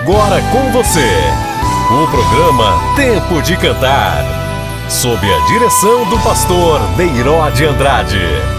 agora com você, o programa Tempo de Cantar, sob a direção do pastor Neiró de Andrade.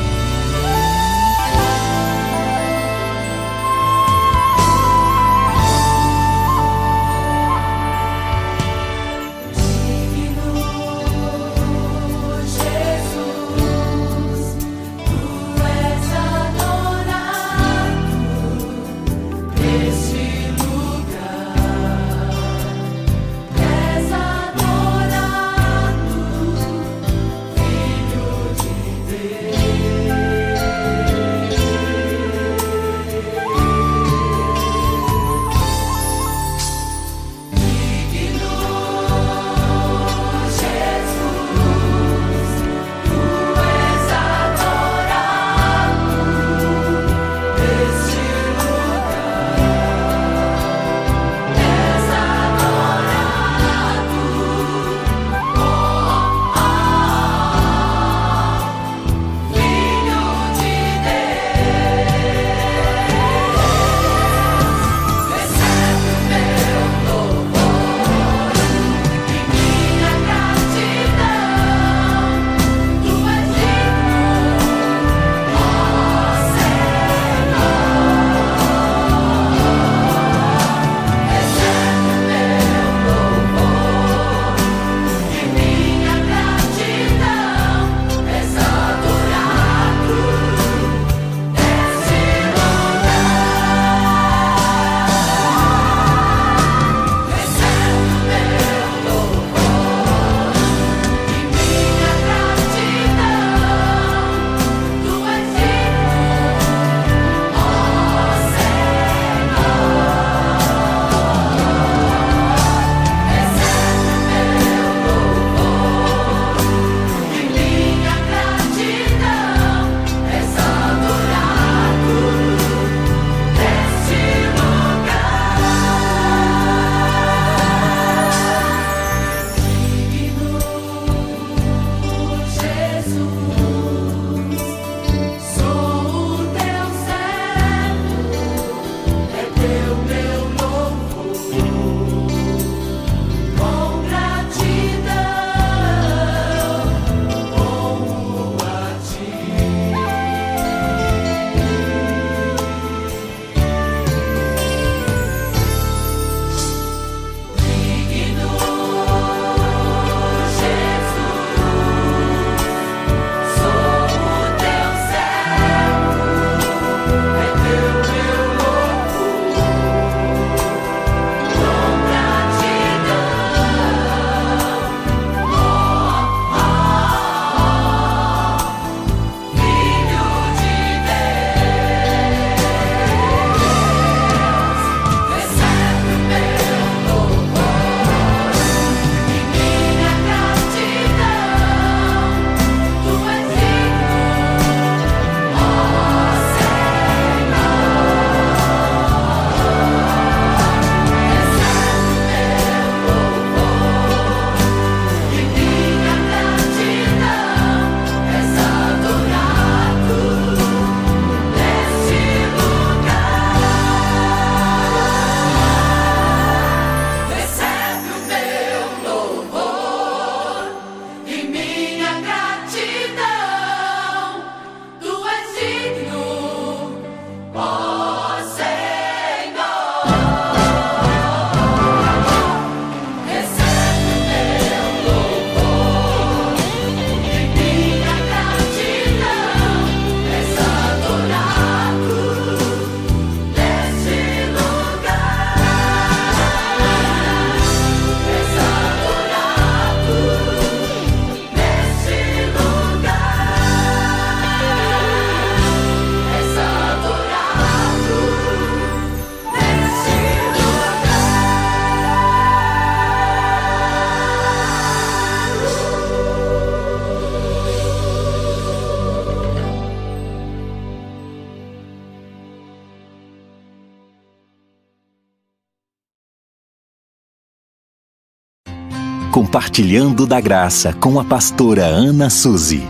Compartilhando da Graça com a pastora Ana Suzy.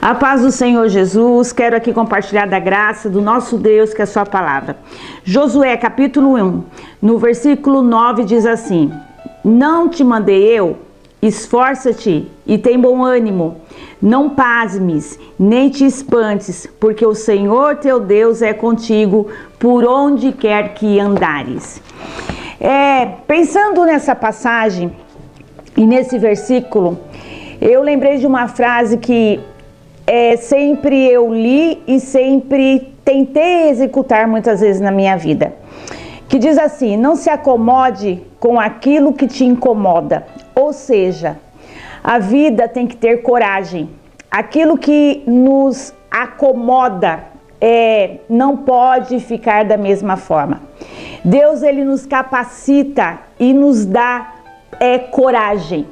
A paz do Senhor Jesus, quero aqui compartilhar da graça do nosso Deus, que é a sua palavra. Josué, capítulo 1, no versículo 9 diz assim: Não te mandei eu? Esforça-te e tem bom ânimo. Não pasmes, nem te espantes, porque o Senhor teu Deus é contigo por onde quer que andares. Pensando nessa passagem e nesse versículo, eu lembrei de uma frase que sempre eu li e sempre tentei executar muitas vezes na minha vida, que diz assim: não se acomode com aquilo que te incomoda. Ou seja, a vida tem que ter coragem. Aquilo que nos acomoda não pode ficar da mesma forma. Deus, ele nos capacita e nos dá coragem.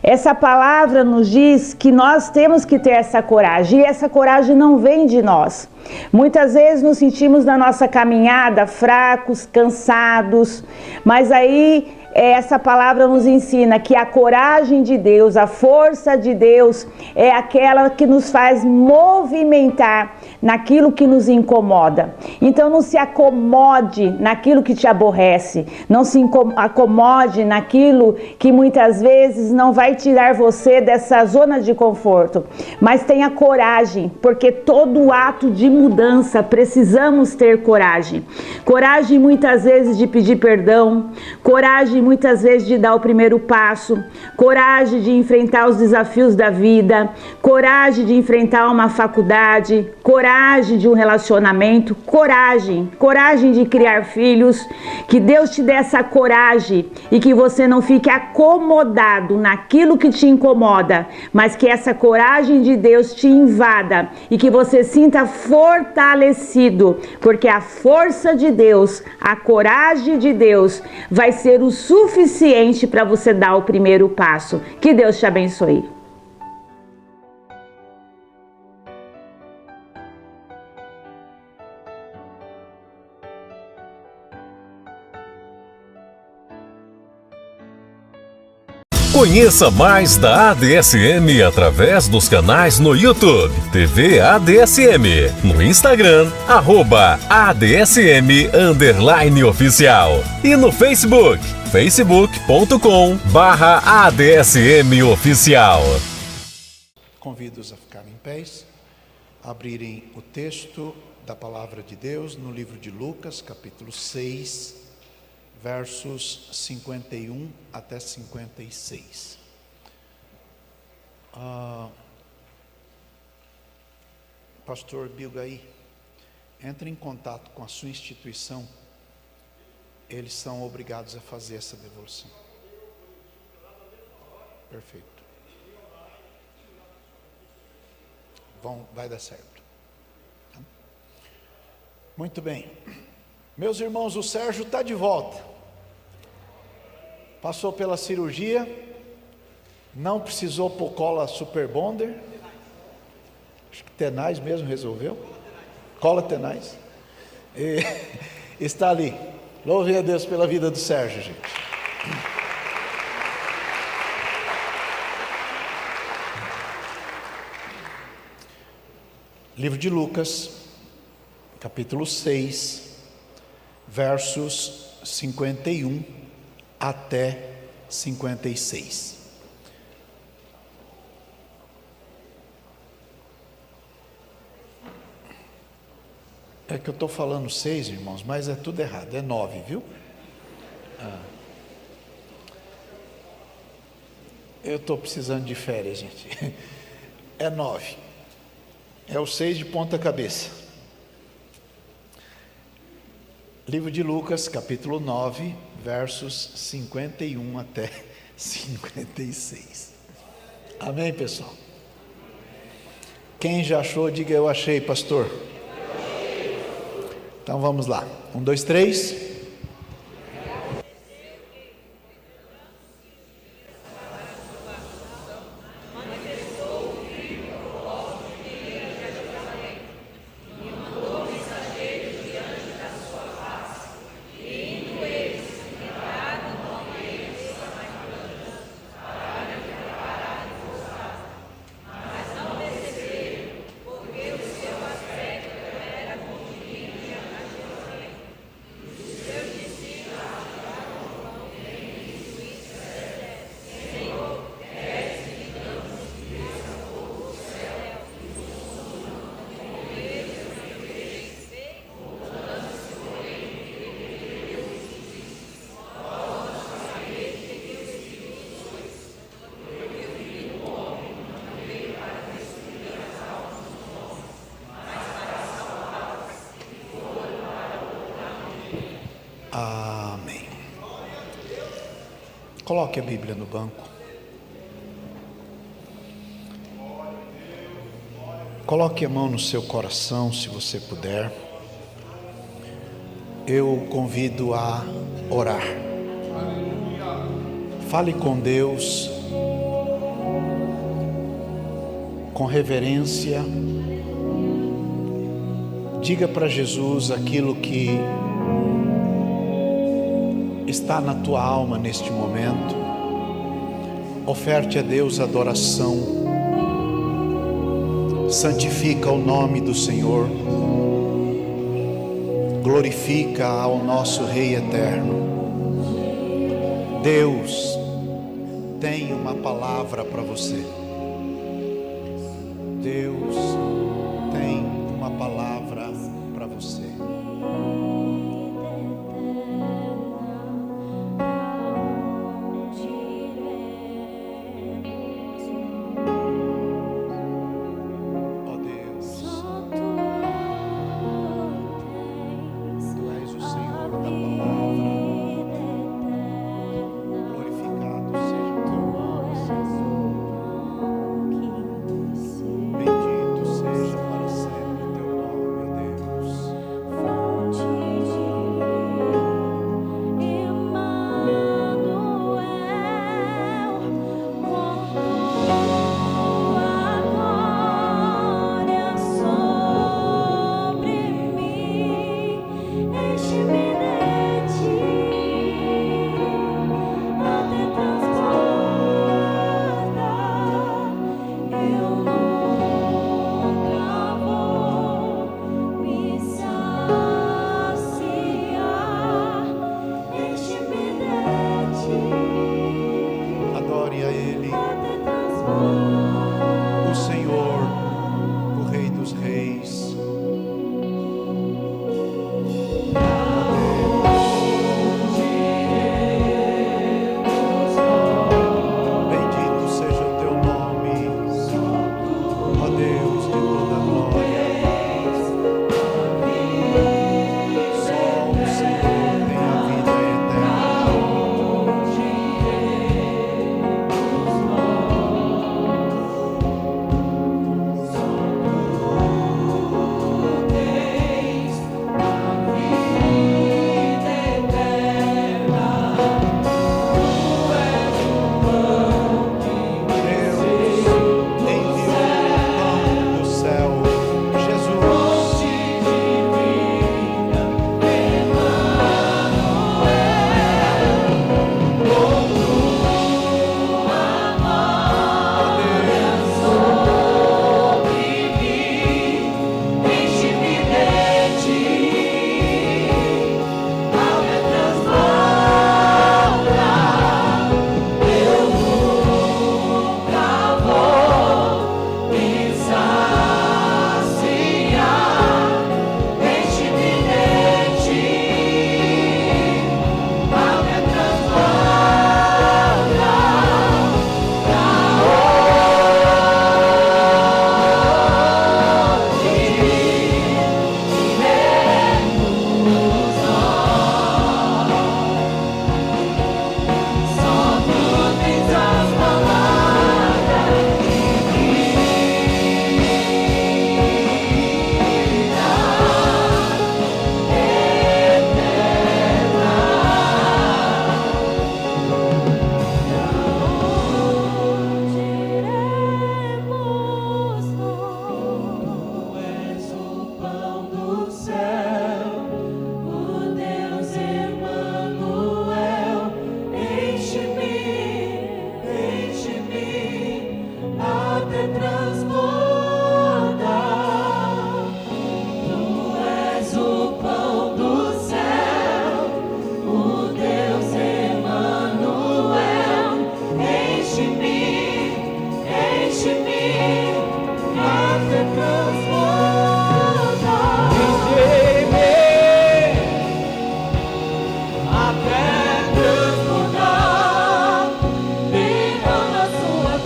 Essa palavra nos diz que nós temos que ter essa coragem, e essa coragem não vem de nós. Muitas vezes nos sentimos na nossa caminhada fracos, cansados, mas aí essa palavra nos ensina que a coragem de Deus, a força de Deus é aquela que nos faz movimentar naquilo que nos incomoda. Então não se acomode naquilo que te aborrece, não se acomode naquilo que muitas vezes não vai tirar você dessa zona de conforto, mas tenha coragem, porque todo ato de mudança precisamos ter coragem. Coragem muitas vezes de pedir perdão, coragem muitas vezes de dar o primeiro passo, coragem de enfrentar os desafios da vida, coragem de enfrentar uma faculdade, coragem de um relacionamento, coragem de criar filhos. Que Deus te dê essa coragem e que você não fique acomodado naquilo que te incomoda, mas que essa coragem de Deus te invada e que você sinta fortalecido, porque a força de Deus, a coragem de Deus vai ser o suficiente para você dar o primeiro passo. Que Deus te abençoe. Conheça mais da ADSM através dos canais no YouTube, TV ADSM, no Instagram, @ADSM_oficial e no Facebook, facebook.com/ADSMoficial. Convido-os a ficarem em pés, abrirem o texto da Palavra de Deus no livro de Lucas, capítulo 6, versos 51 até 56. Pastor Bilgaí, entre em contato com a sua instituição, eles são obrigados a fazer essa devolução. Perfeito. Vai dar certo. Muito bem. Meus irmãos, o Sérgio está de volta. Passou pela cirurgia, não precisou pôr cola Super Bonder, acho que tenaz mesmo resolveu, cola tenaz, e está ali. Louve a Deus pela vida do Sérgio, gente. Livro de Lucas, capítulo 6, versos 51 até 56. É que eu estou falando 6, irmãos, mas é tudo errado, é 9, viu? Eu estou precisando de férias, gente. É 9. É o 6 de ponta cabeça. Livro de Lucas, capítulo 9, versos 51 até 56. Amém, pessoal? Quem já achou, diga: eu achei, pastor. Então vamos lá. 1, 2, 3. Coloque a Bíblia no banco. Coloque a mão no seu coração, se você puder. Eu convido a orar. Fale com Deus com reverência. Diga para Jesus aquilo que está na tua alma neste momento. Oferte a Deus adoração. Santifica o nome do Senhor. Glorifica ao nosso Rei eterno. Deus tem uma palavra para você. Deus tem uma palavra para você.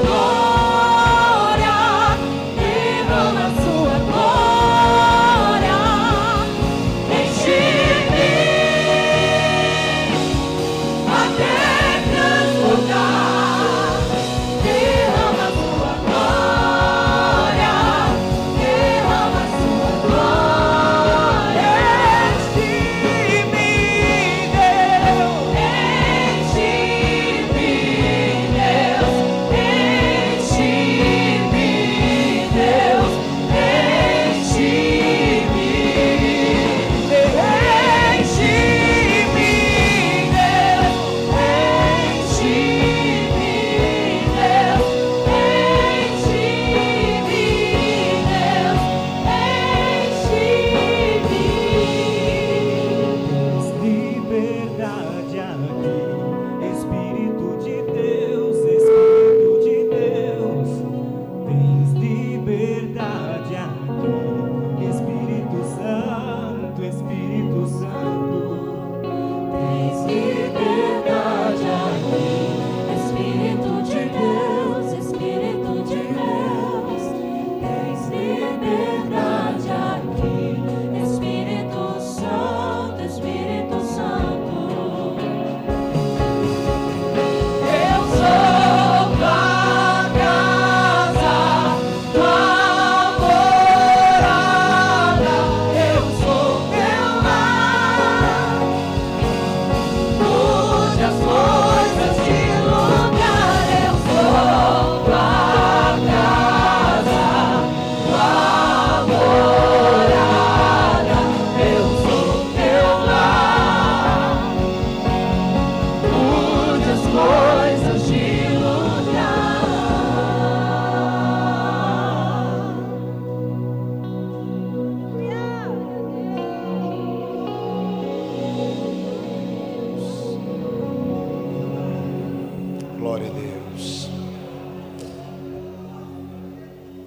Glória.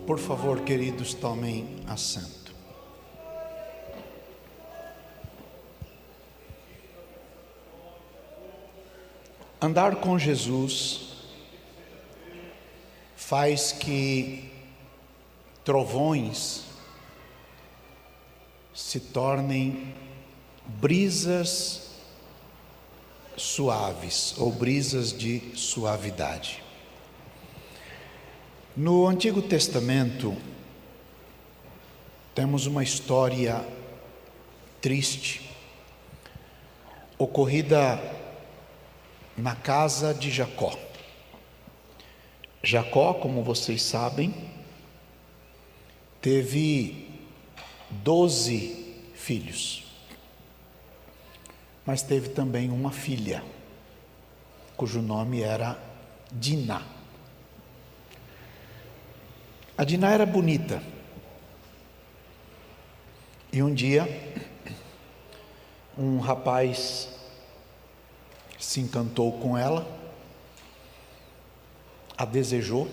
Por favor, queridos, tomem assento. Andar com Jesus faz que trovões se tornem brisas suaves ou brisas de suavidade. No Antigo Testamento, temos uma história triste, ocorrida na casa de Jacó. Jacó, como vocês sabem, teve 12 filhos, mas teve também uma filha, cujo nome era Diná. A Diná era bonita, e um dia, um rapaz se encantou com ela, a desejou,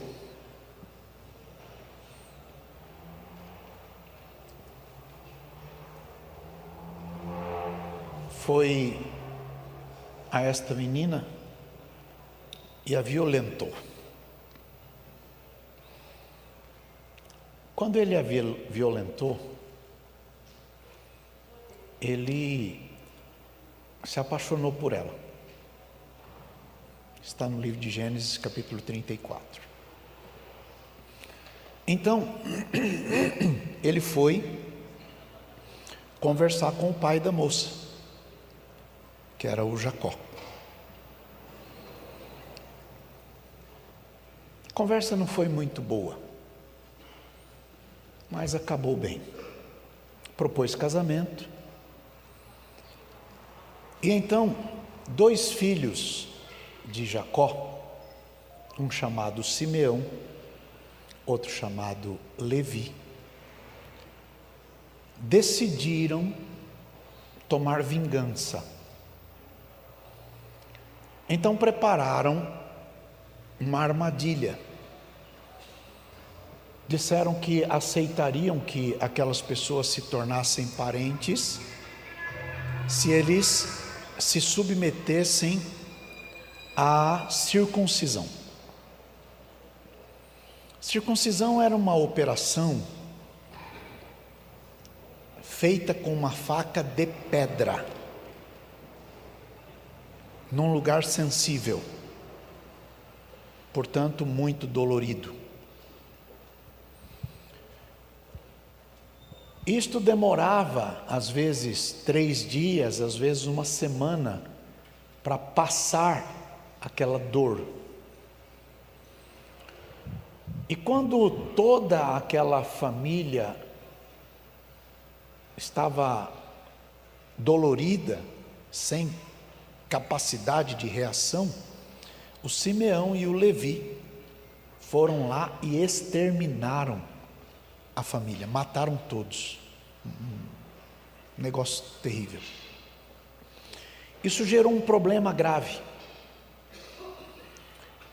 foi a esta menina e a violentou. Quando ele a violentou, ele se apaixonou por ela. Está no livro de Gênesis, capítulo 34. Então, ele foi conversar com o pai da moça, que era o Jacó. A conversa não foi muito boa, mas acabou bem. Propôs casamento. E então, 2 filhos de Jacó, um chamado Simeão, outro chamado Levi, decidiram tomar vingança. Então prepararam uma armadilha. Disseram que aceitariam que aquelas pessoas se tornassem parentes se eles se submetessem à circuncisão. Circuncisão era uma operação feita com uma faca de pedra, num lugar sensível, portanto muito dolorido. Isto demorava às vezes 3 dias, às vezes uma semana, para passar aquela dor. E quando toda aquela família estava dolorida, sem capacidade de reação, o Simeão e o Levi foram lá e exterminaram a família, mataram todos. Um negócio terrível. Isso gerou um problema grave,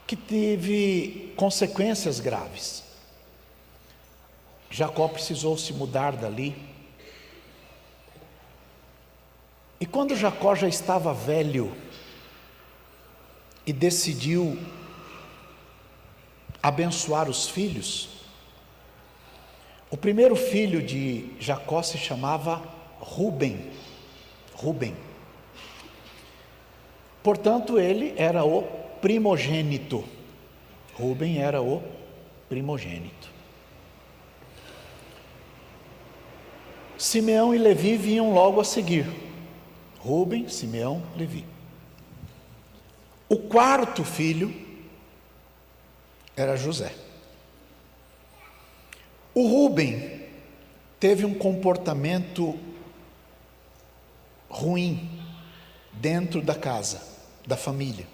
que teve consequências graves. Jacó precisou se mudar dali. E quando Jacó já estava velho e decidiu abençoar os filhos, o primeiro filho de Jacó se chamava Ruben. Portanto, ele era o primogênito. Ruben era o primogênito. Simeão e Levi vinham logo a seguir. Ruben, Simeão, Levi. O quarto filho era José. O Ruben teve um comportamento ruim dentro da casa, da família.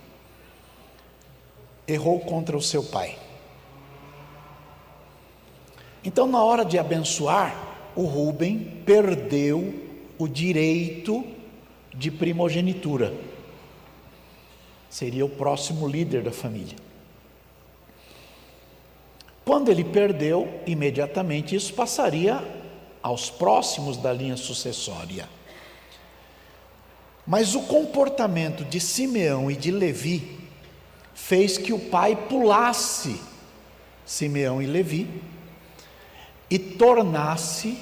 Errou contra o seu pai. Então, na hora de abençoar, o Ruben perdeu o direito de primogenitura. Seria o próximo líder da família. Quando ele perdeu, imediatamente isso passaria aos próximos da linha sucessória. Mas o comportamento de Simeão e de Levi fez que o pai pulasse Simeão e Levi e tornasse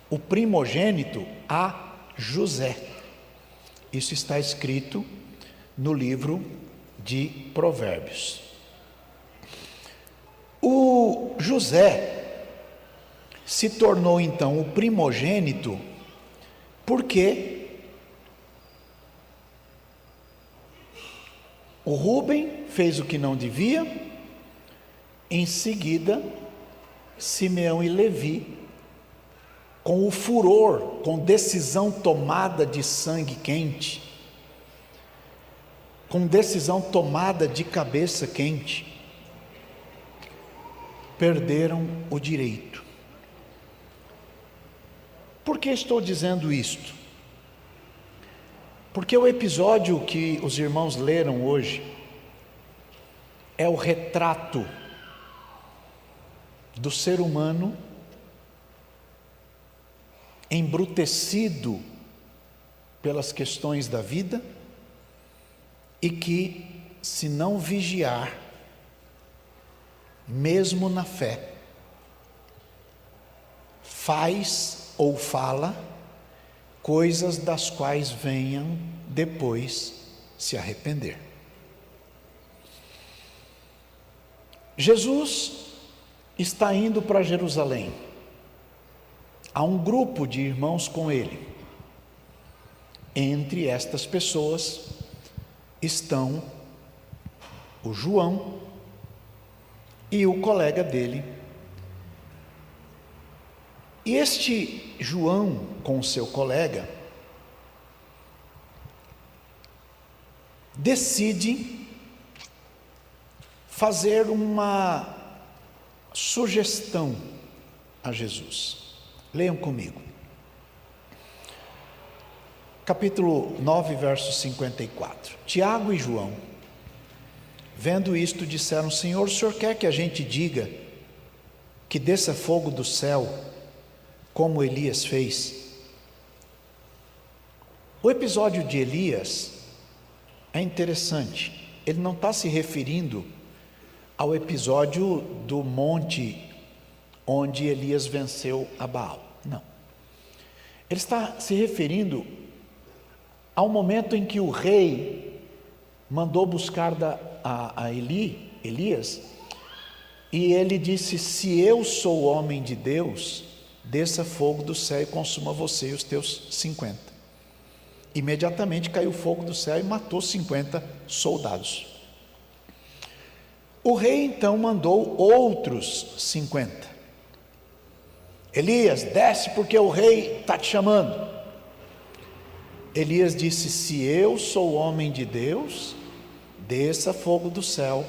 o primogênito a José. Isso está escrito no livro de Provérbios. O José se tornou então o primogênito porque o Rúben fez o que não devia, em seguida Simeão e Levi, com o furor, com decisão tomada de sangue quente, com decisão tomada de cabeça quente, perderam o direito. Por que estou dizendo isto? Porque o episódio que os irmãos leram hoje é o retrato do ser humano embrutecido pelas questões da vida e que, se não vigiar, mesmo na fé, faz ou fala coisas das quais venham depois se arrepender. Jesus está indo para Jerusalém. Há um grupo de irmãos com ele. Entre estas pessoas estão o João e o colega dele. E este João, com o seu colega, decide fazer uma sugestão a Jesus. Leiam comigo. Capítulo 9, verso 54. Tiago e João, vendo isto, disseram: Senhor, o Senhor quer que a gente diga que desça fogo do céu, como Elias fez? O episódio de Elias é interessante. Ele não está se referindo ao episódio do monte onde Elias venceu a Baal. Não. Ele está se referindo ao momento em que o rei mandou buscar Elias, e ele disse: se eu sou homem de Deus, desça fogo do céu e consuma você e os teus 50. Imediatamente caiu fogo do céu e matou 50 soldados. O rei então mandou outros 50. Elias, desce porque o rei está te chamando. Elias disse: se eu sou homem de Deus, desça fogo do céu,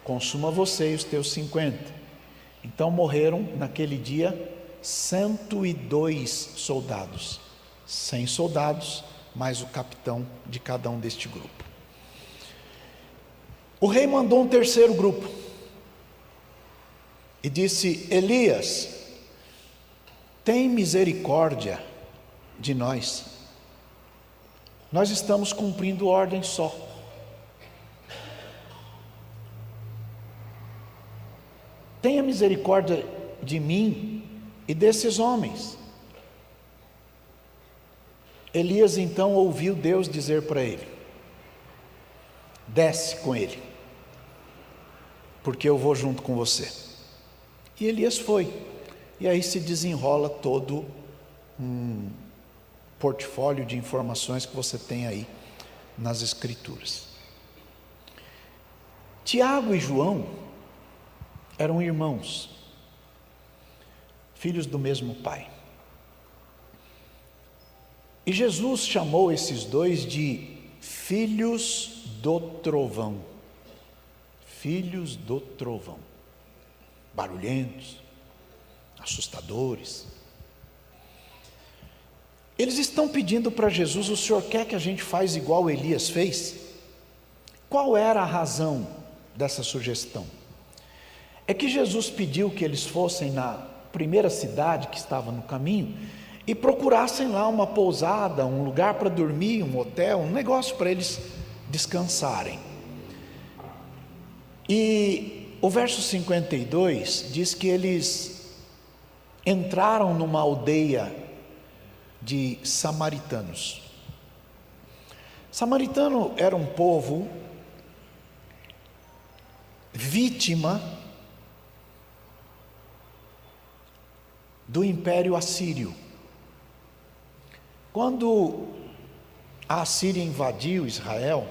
consuma você e os teus 50. Então morreram naquele dia 102 soldados, 100 soldados, mais o capitão de cada um deste grupo. O rei mandou um terceiro grupo e disse: Elias, tem misericórdia de nós. Nós estamos cumprindo ordem só. Tenha misericórdia de mim e desses homens. Elias então ouviu Deus dizer para ele: desce com ele, porque eu vou junto com você. E Elias foi. E aí se desenrola todo um portfólio de informações que você tem aí nas Escrituras. Tiago e João eram irmãos, filhos do mesmo pai. E Jesus chamou esses dois de filhos do trovão. Filhos do trovão. Barulhentos, assustadores. Eles estão pedindo para Jesus: o Senhor quer que a gente faça igual Elias fez? Qual era a razão dessa sugestão? é que Jesus pediu que eles fossem na primeira cidade que estava no caminho e procurassem lá uma pousada, um lugar para dormir, um hotel, um negócio para eles descansarem. E o verso 52 diz que eles entraram numa aldeia de samaritanos. Samaritano era um povo vítima do Império Assírio. Quando a Assíria invadiu Israel,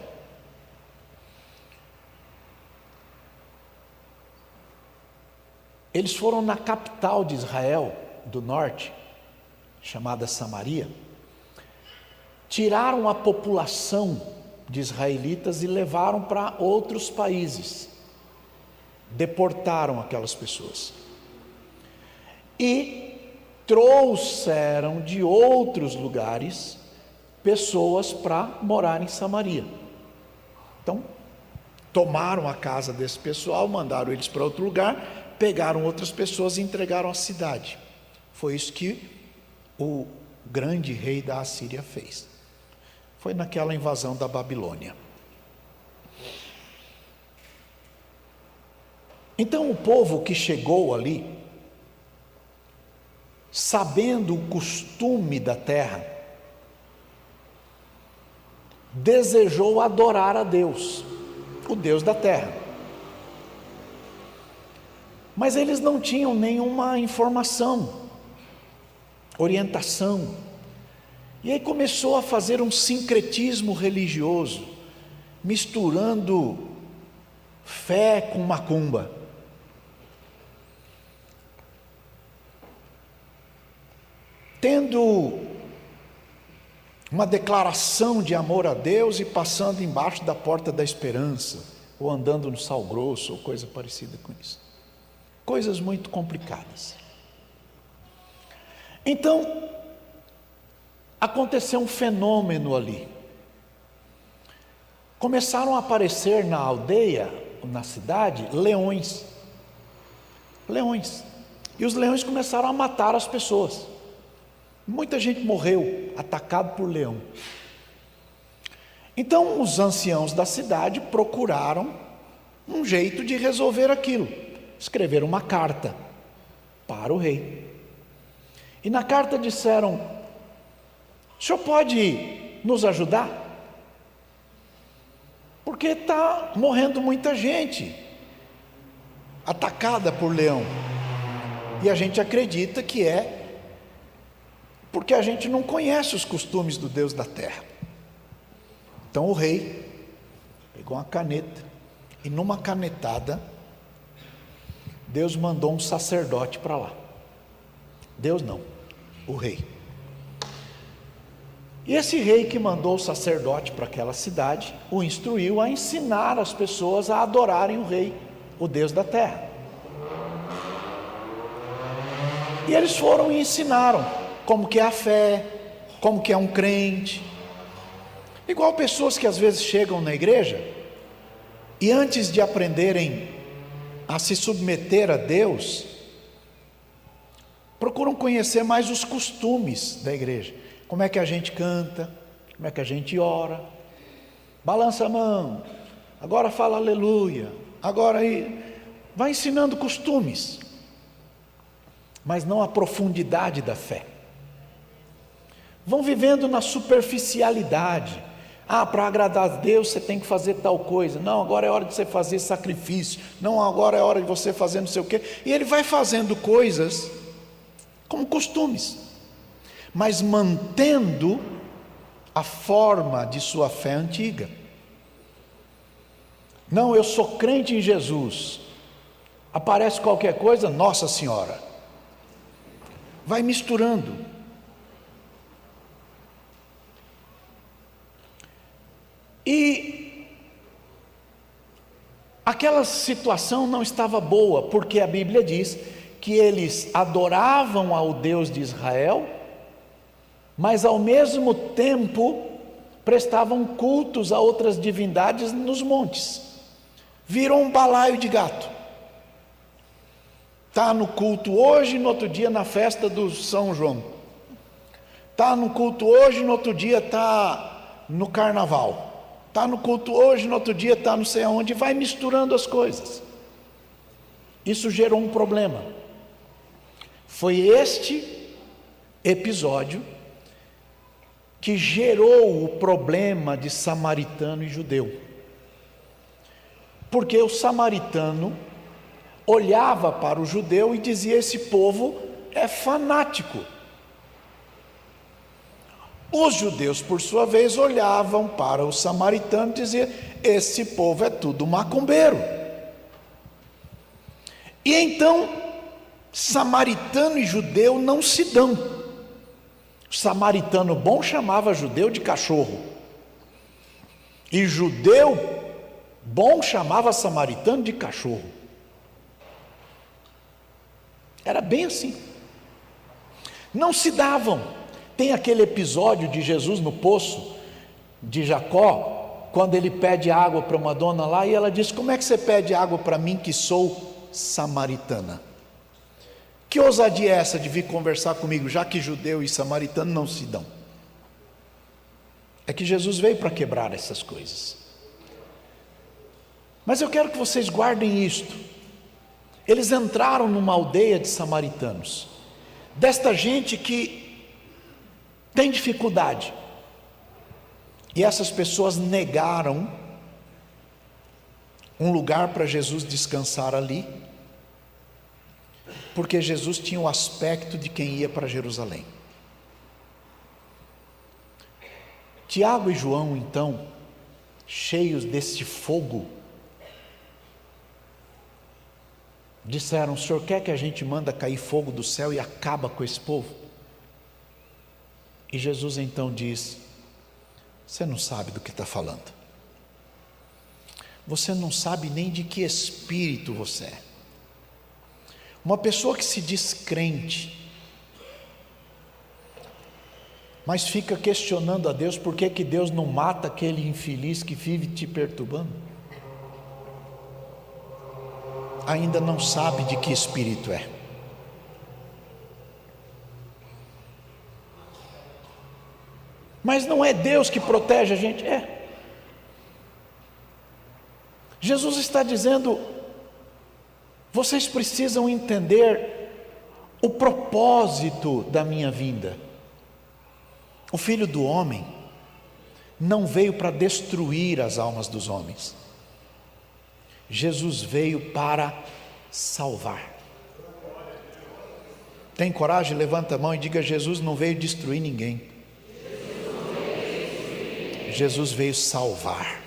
eles foram na capital de Israel do norte, chamada Samaria, tiraram a população de israelitas e levaram para outros países, deportaram aquelas pessoas e trouxeram de outros lugares pessoas para morar em Samaria. Então, tomaram a casa desse pessoal, mandaram eles para outro lugar, pegaram outras pessoas e entregaram a cidade. Foi isso que o grande rei da Assíria fez. Foi naquela invasão da Babilônia. Então o povo que chegou ali, sabendo o costume da terra, desejou adorar a Deus, o Deus da terra. Mas eles não tinham nenhuma informação, orientação. E aí começou a fazer um sincretismo religioso, misturando fé com macumba. Tendo uma declaração de amor a Deus e passando embaixo da porta da esperança, ou andando no sal grosso, ou coisa parecida com isso. Coisas muito complicadas. Então, aconteceu um fenômeno ali. Começaram a aparecer na aldeia, na cidade, leões. Leões. E os leões começaram a matar as pessoas. Muita gente morreu atacado por leão. Então os anciãos da cidade procuraram um jeito de resolver aquilo. Escreveram uma carta para o rei. E na carta disseram: o senhor pode nos ajudar? Porque está morrendo muita gente atacada por leão. E a gente acredita que é porque a gente não conhece os costumes do Deus da terra. Então o rei pegou uma caneta e numa canetada Deus mandou um sacerdote para lá. Deus não, o rei. E esse rei que mandou o sacerdote para aquela cidade o instruiu a ensinar as pessoas a adorarem o rei, o Deus da terra. E eles foram e ensinaram como que é a fé, como que é um crente. Igual pessoas que às vezes chegam na igreja e antes de aprenderem a se submeter a Deus, procuram conhecer mais os costumes da igreja. Como é que a gente canta, como é que a gente ora, balança a mão, agora fala aleluia, agora aí, vai ensinando costumes, mas não a profundidade da fé. Vão vivendo na superficialidade. Para agradar a Deus você tem que fazer tal coisa. Não, agora é hora de você fazer sacrifício. Não, agora é hora de você fazer não sei o quê. E ele vai fazendo coisas como costumes, mas mantendo a forma de sua fé antiga. Não, eu sou crente em Jesus. Aparece qualquer coisa, Nossa Senhora. Vai misturando. E aquela situação não estava boa, porque a Bíblia diz que eles adoravam ao Deus de Israel, mas ao mesmo tempo prestavam cultos a outras divindades nos montes. Virou um balaio de gato. Está no culto hoje, no outro dia na festa do São João. Está no culto hoje, no outro dia está no carnaval. Está no culto hoje, no outro dia está não sei aonde. Vai misturando as coisas. Isso gerou um problema. Foi este episódio que gerou o problema de samaritano e judeu. Porque o samaritano olhava para o judeu e dizia: esse povo é fanático. Os judeus, por sua vez, olhavam para o samaritano e diziam: esse povo é tudo macumbeiro. E então, samaritano e judeu não se dão. O samaritano bom chamava judeu de cachorro, e judeu bom chamava samaritano de cachorro. Era bem assim. Não se davam. Tem aquele episódio de Jesus no poço de Jacó, quando ele pede água para uma dona lá, e ela diz: como é que você pede água para mim que sou samaritana? Que ousadia é essa de vir conversar comigo, já que judeu e samaritano não se dão? É que Jesus veio para quebrar essas coisas. Mas eu quero que vocês guardem isto. Eles entraram numa aldeia de samaritanos, desta gente que tem dificuldade, e essas pessoas negaram um lugar para Jesus descansar ali, porque Jesus tinha o aspecto de quem ia para Jerusalém. Tiago e João, então, cheios desse fogo, disseram: o senhor quer que a gente manda cair fogo do céu e acaba com esse povo? E Jesus então diz: você não sabe do que está falando. Você não sabe nem de que espírito você é. Uma pessoa que se diz crente, mas fica questionando a Deus por que Deus não mata aquele infeliz que vive te perturbando, ainda não sabe de que espírito é. Mas não é Deus que protege a gente? É. Jesus está dizendo: vocês precisam entender o propósito da minha vinda. O Filho do Homem não veio para destruir as almas dos homens. Jesus veio para salvar. Tem coragem? Levanta a mão e diga: Jesus não veio destruir ninguém. Jesus veio salvar.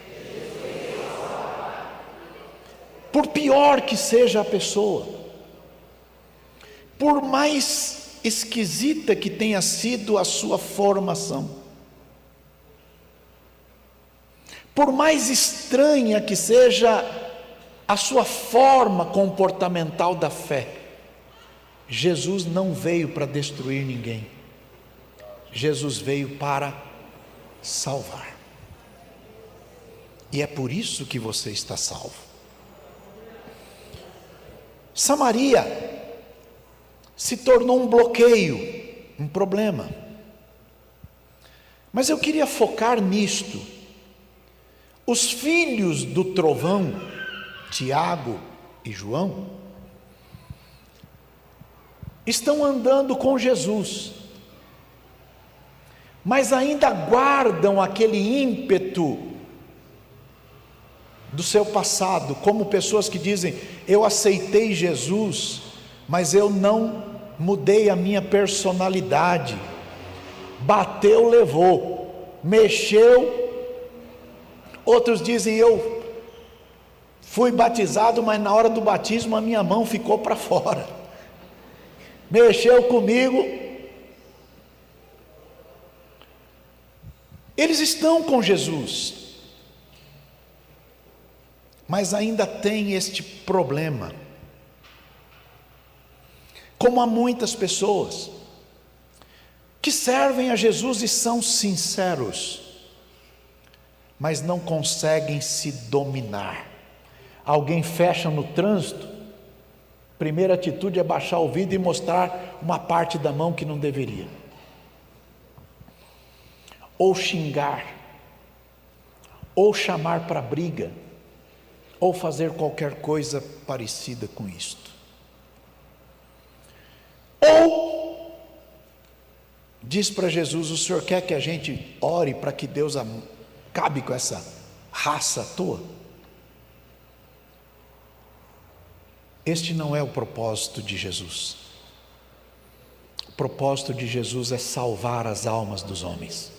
Por pior que seja a pessoa, por mais esquisita que tenha sido a sua formação, por mais estranha que seja a sua forma comportamental da fé, Jesus não veio para destruir ninguém. Jesus veio para salvar. E é por isso que você está salvo. Samaria se tornou um bloqueio, um problema. Mas eu queria focar nisto. Os filhos do trovão, Tiago e João, estão andando com Jesus, mas ainda guardam aquele ímpeto do seu passado, como pessoas que dizem: eu aceitei Jesus, mas eu não mudei a minha personalidade. Bateu, levou, mexeu. Outros dizem: eu fui batizado, mas na hora do batismo a minha mão ficou para fora, mexeu comigo. Eles estão com Jesus, mas ainda tem este problema. Como há muitas pessoas que servem a Jesus e são sinceros, mas não conseguem se dominar. Alguém fecha no trânsito, Primeira atitude é baixar o vidro e mostrar uma parte da mão que não deveria. Ou xingar, ou chamar para briga, ou fazer qualquer coisa parecida com isto. Ou diz para Jesus: o Senhor quer que a gente ore para que Deus acabe com essa raça à toa? Este não é o propósito de Jesus. O propósito de Jesus é salvar as almas dos homens.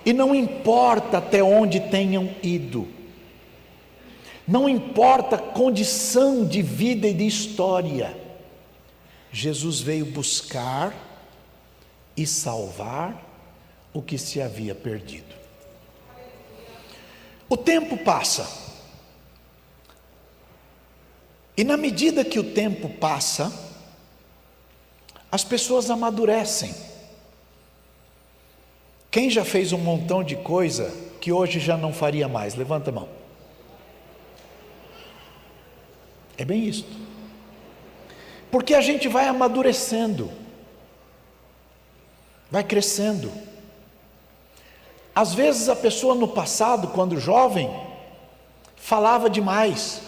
E não importa até onde tenham ido, não importa a condição de vida e de história, Jesus veio buscar e salvar o que se havia perdido. O tempo passa, e na medida que o tempo passa, as pessoas amadurecem. Quem já fez um montão de coisa que hoje já não faria mais? Levanta a mão. É bem isso. Porque a gente vai amadurecendo, vai crescendo. Às vezes a pessoa no passado, quando jovem, falava demais.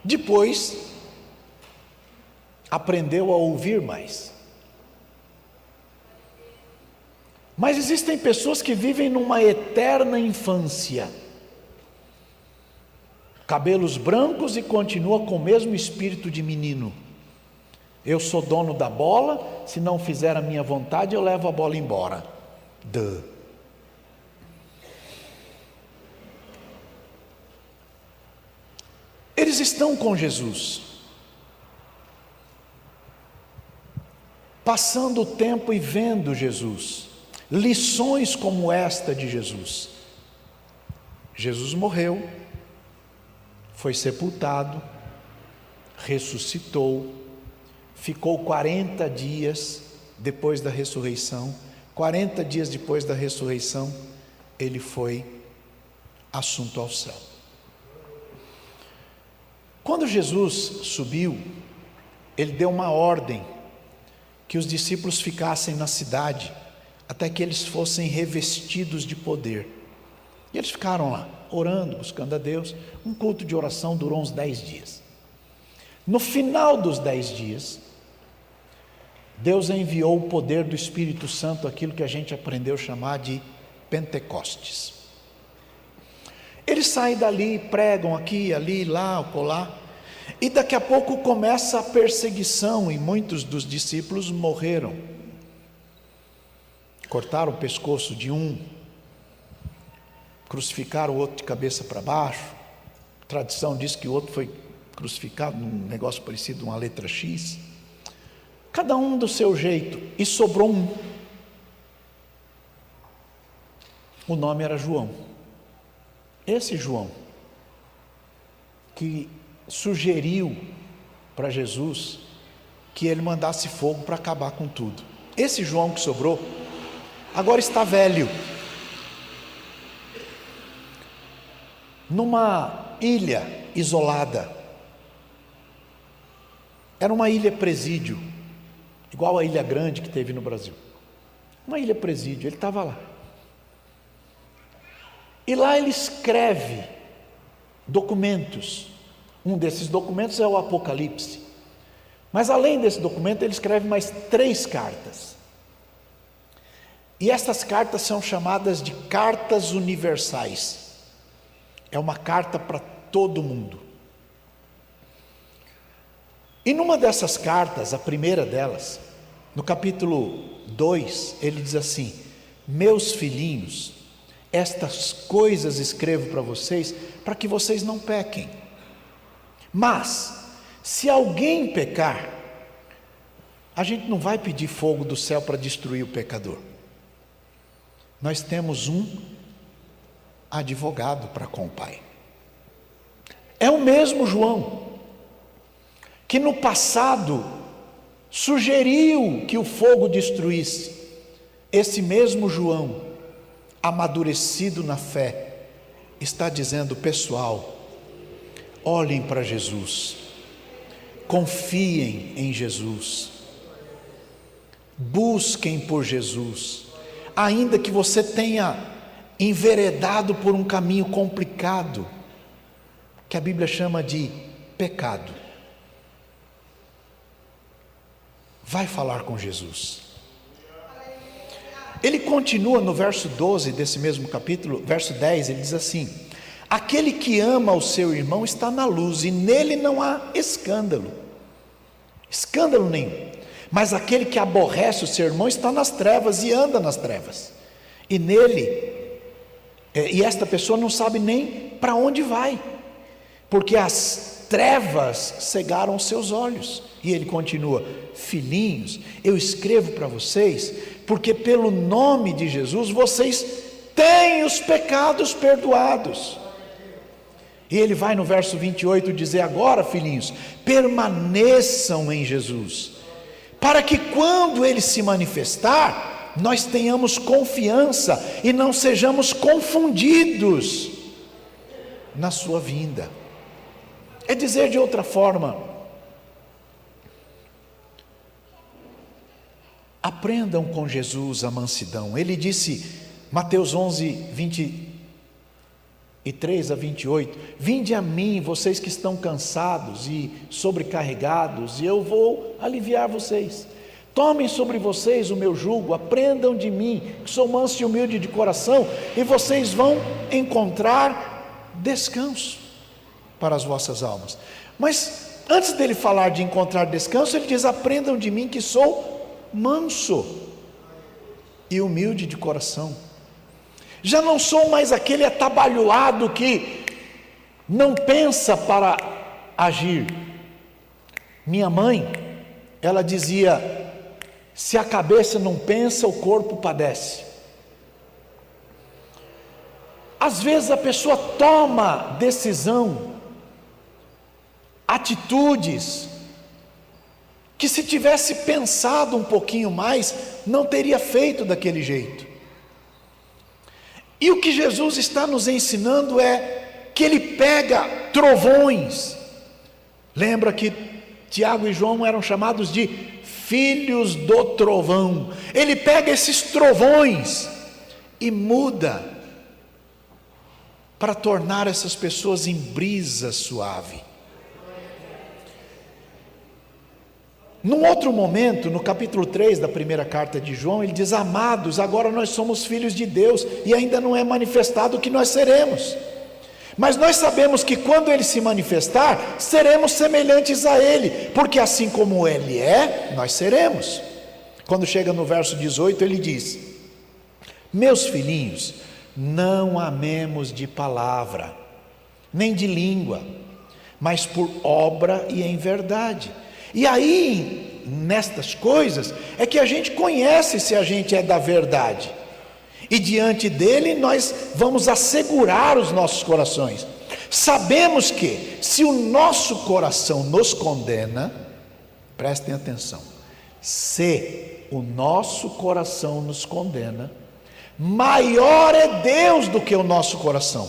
Depois, aprendeu a ouvir mais. Mas existem pessoas que vivem numa eterna infância, cabelos brancos e continua com o mesmo espírito de menino. Eu sou dono da bola, se não fizer a minha vontade eu levo a bola embora. Eles estão com Jesus, passando o tempo e vendo Jesus. Lições como esta de Jesus. Jesus morreu, foi sepultado, ressuscitou, ficou 40 dias depois da ressurreição. 40 dias depois da ressurreição, ele foi assunto ao céu. Quando Jesus subiu, ele deu uma ordem que os discípulos ficassem na cidade até que eles fossem revestidos de poder. E eles ficaram lá, orando, buscando a Deus. Um culto de oração durou uns 10 dias. No final dos 10 dias, Deus enviou o poder do Espírito Santo, aquilo que a gente aprendeu a chamar de Pentecostes. Eles saem dali, pregam aqui, ali, lá, acolá, e daqui a pouco começa a perseguição, e muitos dos discípulos morreram. Cortaram o pescoço de um, crucificaram o outro de cabeça para baixo. A tradição diz que o outro foi crucificado num negócio parecido, uma letra X. Cada um do seu jeito, e sobrou um. O nome era João. Esse João, que sugeriu para Jesus que ele mandasse fogo para acabar com tudo. Esse João que sobrou, agora está velho, numa ilha isolada. Era uma ilha presídio, igual a Ilha Grande que teve no Brasil. Uma ilha presídio, ele estava lá. E lá ele escreve documentos. Um desses documentos é o Apocalipse. Mas além desse documento, ele escreve mais 3 cartas. E essas cartas são chamadas de cartas universais. É uma carta para todo mundo. E numa dessas cartas, a primeira delas, no capítulo 2, ele diz assim: meus filhinhos, estas coisas escrevo para vocês, para que vocês não pequem. Mas, se alguém pecar, a gente não vai pedir fogo do céu para destruir o pecador. Nós temos um advogado para com o Pai. É o mesmo João que no passado sugeriu que o fogo destruísse. Esse mesmo João, amadurecido na fé, está dizendo: pessoal, olhem para Jesus, confiem em Jesus, busquem por Jesus, ainda que você tenha enveredado por um caminho complicado, que a Bíblia chama de pecado. Vai falar com Jesus. Ele continua no verso 12 desse mesmo capítulo, verso 10, ele diz assim: aquele que ama o seu irmão está na luz, e nele não há escândalo nenhum. Mas aquele que aborrece o seu irmão está nas trevas e anda nas trevas, e esta pessoa não sabe nem para onde vai, porque as trevas cegaram os seus olhos. E ele continua: filhinhos, eu escrevo para vocês, porque pelo nome de Jesus vocês têm os pecados perdoados. E ele vai no verso 28 dizer: agora, filhinhos, permaneçam em Jesus, para que quando ele se manifestar, nós tenhamos confiança e não sejamos confundidos na sua vinda. É dizer de outra forma, aprendam com Jesus a mansidão. Ele disse, Mateus 11, 23 a 28, vinde a mim, vocês que estão cansados e sobrecarregados, e eu vou aliviar vocês. Tomem sobre vocês o meu jugo, aprendam de mim, que sou manso e humilde de coração, e vocês vão encontrar descanso para as vossas almas. Mas antes dele falar de encontrar descanso, ele diz: aprendam de mim que sou manso e humilde de coração. Já não sou mais aquele atabalhoado que não pensa para agir. Minha mãe, ela dizia: se a cabeça não pensa, o corpo padece. Às vezes a pessoa toma decisão, atitudes, que se tivesse pensado um pouquinho mais, não teria feito daquele jeito. E o que Jesus está nos ensinando é que ele pega trovões. Lembra que Tiago e João eram chamados de filhos do trovão. Ele pega esses trovões e muda para tornar essas pessoas em brisa suave. Num outro momento, no capítulo 3 da primeira carta de João, ele diz: amados, agora nós somos filhos de Deus, e ainda não é manifestado o que nós seremos. Mas nós sabemos que quando ele se manifestar, seremos semelhantes a ele, porque assim como ele é, nós seremos. Quando chega no verso 18, ele diz: meus filhinhos, não amemos de palavra, nem de língua, mas por obra e em verdade. E aí, nestas coisas, é que a gente conhece se a gente é da verdade. E diante dele nós vamos assegurar os nossos corações. Sabemos que se o nosso coração nos condena, prestem atenção, se o nosso coração nos condena, maior é Deus do que o nosso coração,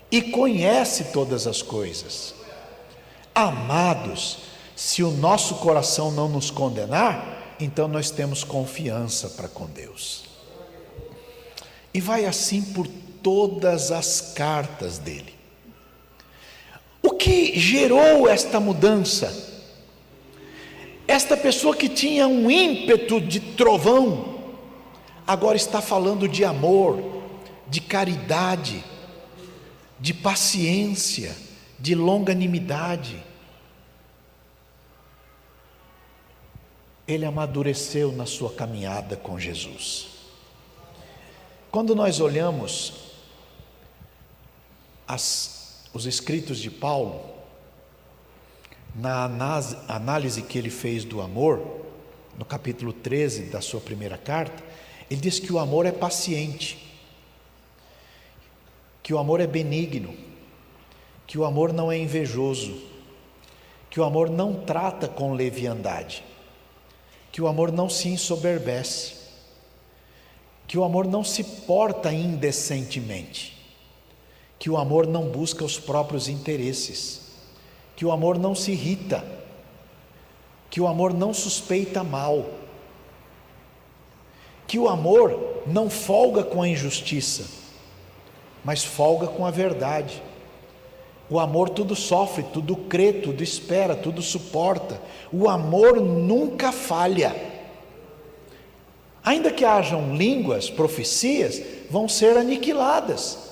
e conhece todas as coisas. Amados, se o nosso coração não nos condenar, então nós temos confiança para com Deus. E vai assim por todas as cartas dele. O que gerou esta mudança? Esta pessoa que tinha um ímpeto de trovão, agora está falando de amor, de caridade, de paciência, de longanimidade. Ele amadureceu na sua caminhada com Jesus. Quando nós olhamos os escritos de Paulo, na análise que ele fez do amor, no capítulo 13 da sua primeira carta, ele diz que o amor é paciente, que o amor é benigno, que o amor não é invejoso, que o amor não trata com leviandade, que o amor não se ensoberbece, que o amor não se porta indecentemente, que o amor não busca os próprios interesses, que o amor não se irrita, que o amor não suspeita mal, que o amor não folga com a injustiça, mas folga com a verdade. O amor tudo sofre, tudo crê, tudo espera, tudo suporta. O amor nunca falha. Ainda que hajam línguas, profecias, vão ser aniquiladas.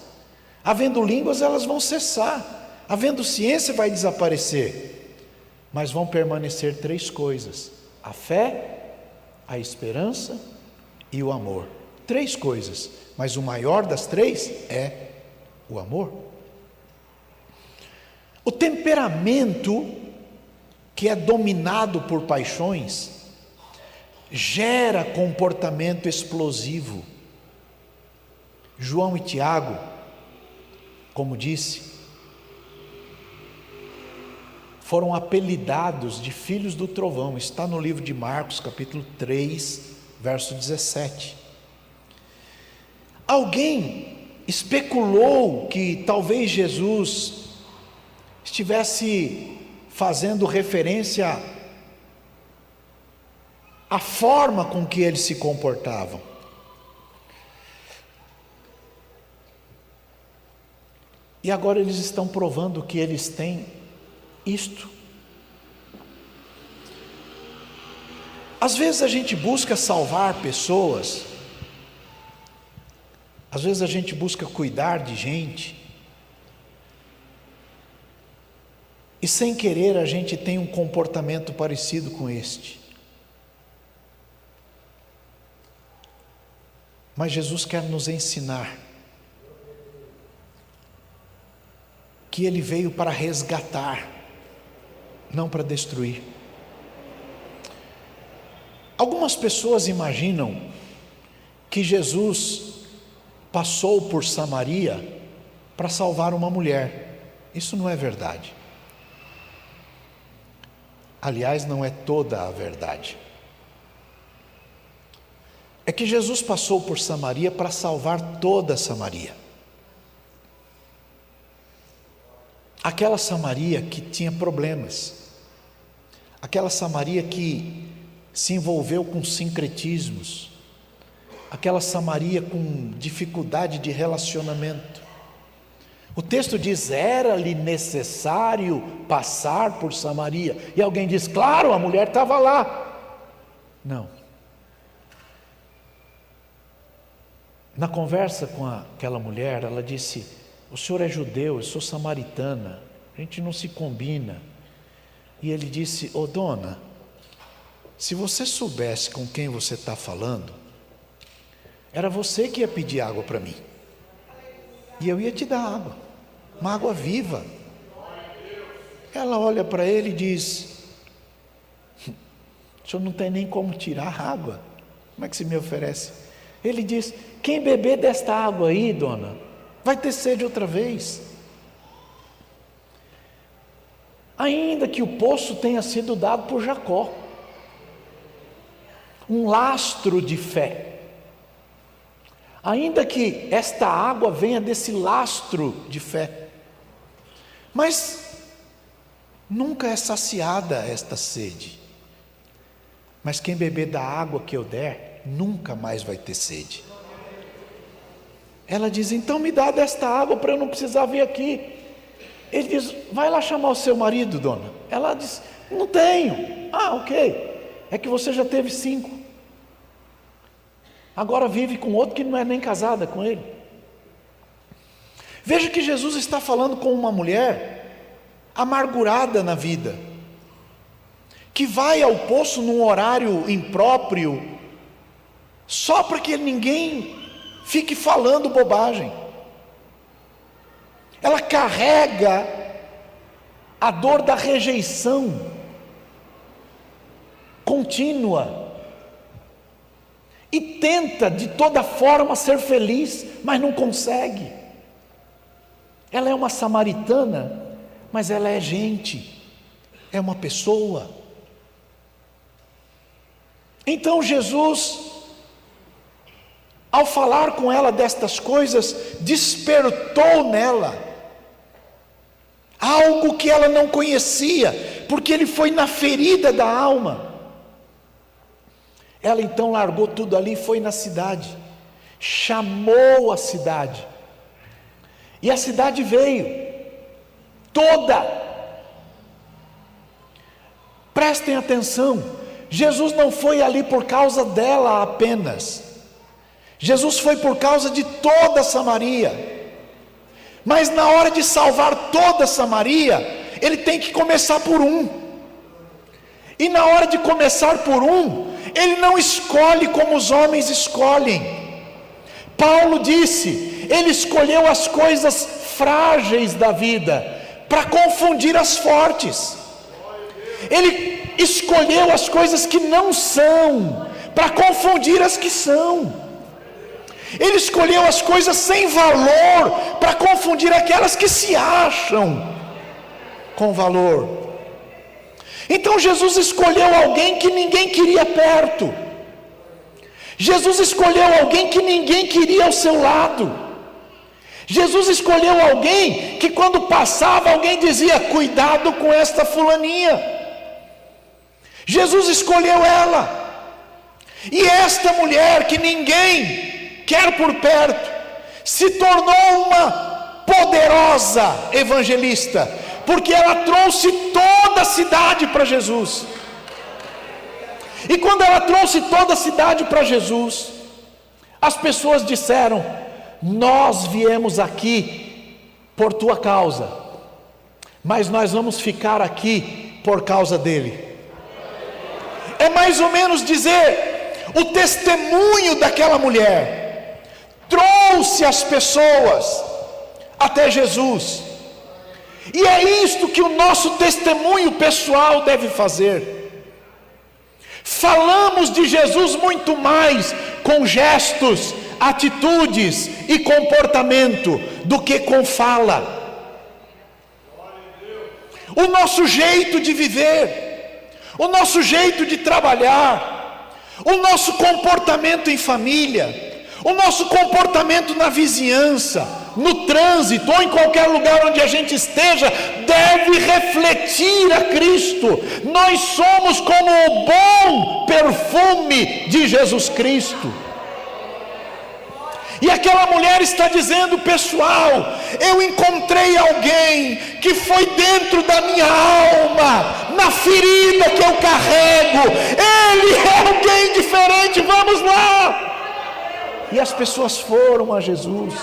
Havendo línguas, elas vão cessar. Havendo ciência, vai desaparecer. Mas vão permanecer 3 coisas: a fé, a esperança e o amor. 3 coisas, mas o maior das 3 é o amor. O temperamento que é dominado por paixões gera comportamento explosivo. João e Tiago, como disse, foram apelidados de filhos do trovão. Está no livro de Marcos, capítulo 3, verso 17. Alguém especulou que talvez Jesus estivesse fazendo referência à forma com que eles se comportavam. E agora eles estão provando que eles têm isto. Às vezes a gente busca salvar pessoas, às vezes a gente busca cuidar de gente, e sem querer a gente tem um comportamento parecido com este. Mas Jesus quer nos ensinar que Ele veio para resgatar, não para destruir. Algumas pessoas imaginam que Jesus passou por Samaria para salvar uma mulher. Isso não é verdade. Aliás, não é toda a verdade. É que Jesus passou por Samaria para salvar toda Samaria. Aquela Samaria que tinha problemas, aquela Samaria que se envolveu com sincretismos, aquela Samaria com dificuldade de relacionamento. O texto diz: era-lhe necessário passar por Samaria. E alguém diz: claro, a mulher estava lá. Não. Na conversa com aquela mulher, ela disse: o senhor é judeu, eu sou samaritana, a gente não se combina. E ele disse: ô dona, se você soubesse com quem você está falando, era você que ia pedir água para mim, e eu ia te dar água, uma água viva. Ela olha para ele e diz: o senhor não tem nem como tirar a água, como é que se me oferece? Ele diz: quem beber desta água aí, dona, vai ter sede outra vez. Ainda que o poço tenha sido dado por Jacó, um lastro de fé, ainda que esta água venha desse lastro de fé, mas nunca é saciada esta sede. Mas quem beber da água que eu der, nunca mais vai ter sede. Ela diz: então me dá desta água para eu não precisar vir aqui. Ele diz: vai lá chamar o seu marido, dona. Ela diz: não tenho. Ah, ok, é que você já teve 5, agora vive com outro que não é nem casada com ele. Veja que Jesus está falando com uma mulher amargurada na vida, que vai ao poço num horário impróprio, só para que ninguém fique falando bobagem. Ela carrega a dor da rejeição contínua e tenta de toda forma ser feliz, mas não consegue. Ela é uma samaritana, mas ela é gente, é uma pessoa. Então Jesus ao falar com ela destas coisas, despertou nela algo que ela não conhecia, porque ele foi na ferida da alma. Ela então largou tudo ali e foi na cidade, chamou a cidade, e a cidade veio toda. Prestem atenção, Jesus não foi ali por causa dela apenas, Jesus foi por causa de toda Samaria. Mas na hora de salvar toda Samaria, ele tem que começar por um. E na hora de começar por um, ele não escolhe como os homens escolhem. Paulo disse, ele escolheu as coisas frágeis da vida para confundir as fortes. Ele escolheu as coisas que não são para confundir as que são. Ele escolheu as coisas sem valor para confundir aquelas que se acham com valor. Então Jesus escolheu alguém que ninguém queria perto. Jesus escolheu alguém que ninguém queria ao seu lado. Jesus escolheu alguém que quando passava alguém dizia, cuidado com esta fulaninha. Jesus escolheu ela. E esta mulher que ninguém quer por perto, se tornou uma poderosa evangelista, porque ela trouxe toda a cidade para Jesus. E quando ela trouxe toda a cidade para Jesus, as pessoas disseram, nós viemos aqui por tua causa, mas nós vamos ficar aqui por causa dele. É mais ou menos dizer, o testemunho daquela mulher trouxe as pessoas até Jesus. E é isto que o nosso testemunho pessoal deve fazer. Falamos de Jesus muito mais com gestos, atitudes e comportamento do que com fala. O nosso jeito de viver, o nosso jeito de trabalhar, o nosso comportamento em família, o nosso comportamento na vizinhança, no trânsito ou em qualquer lugar onde a gente esteja, deve refletir a Cristo. Nós somos como o bom perfume de Jesus Cristo. E aquela mulher está dizendo, pessoal, eu encontrei alguém que foi dentro da minha alma, na ferida que eu carrego, ele é alguém diferente, vamos lá. E as pessoas foram a Jesus.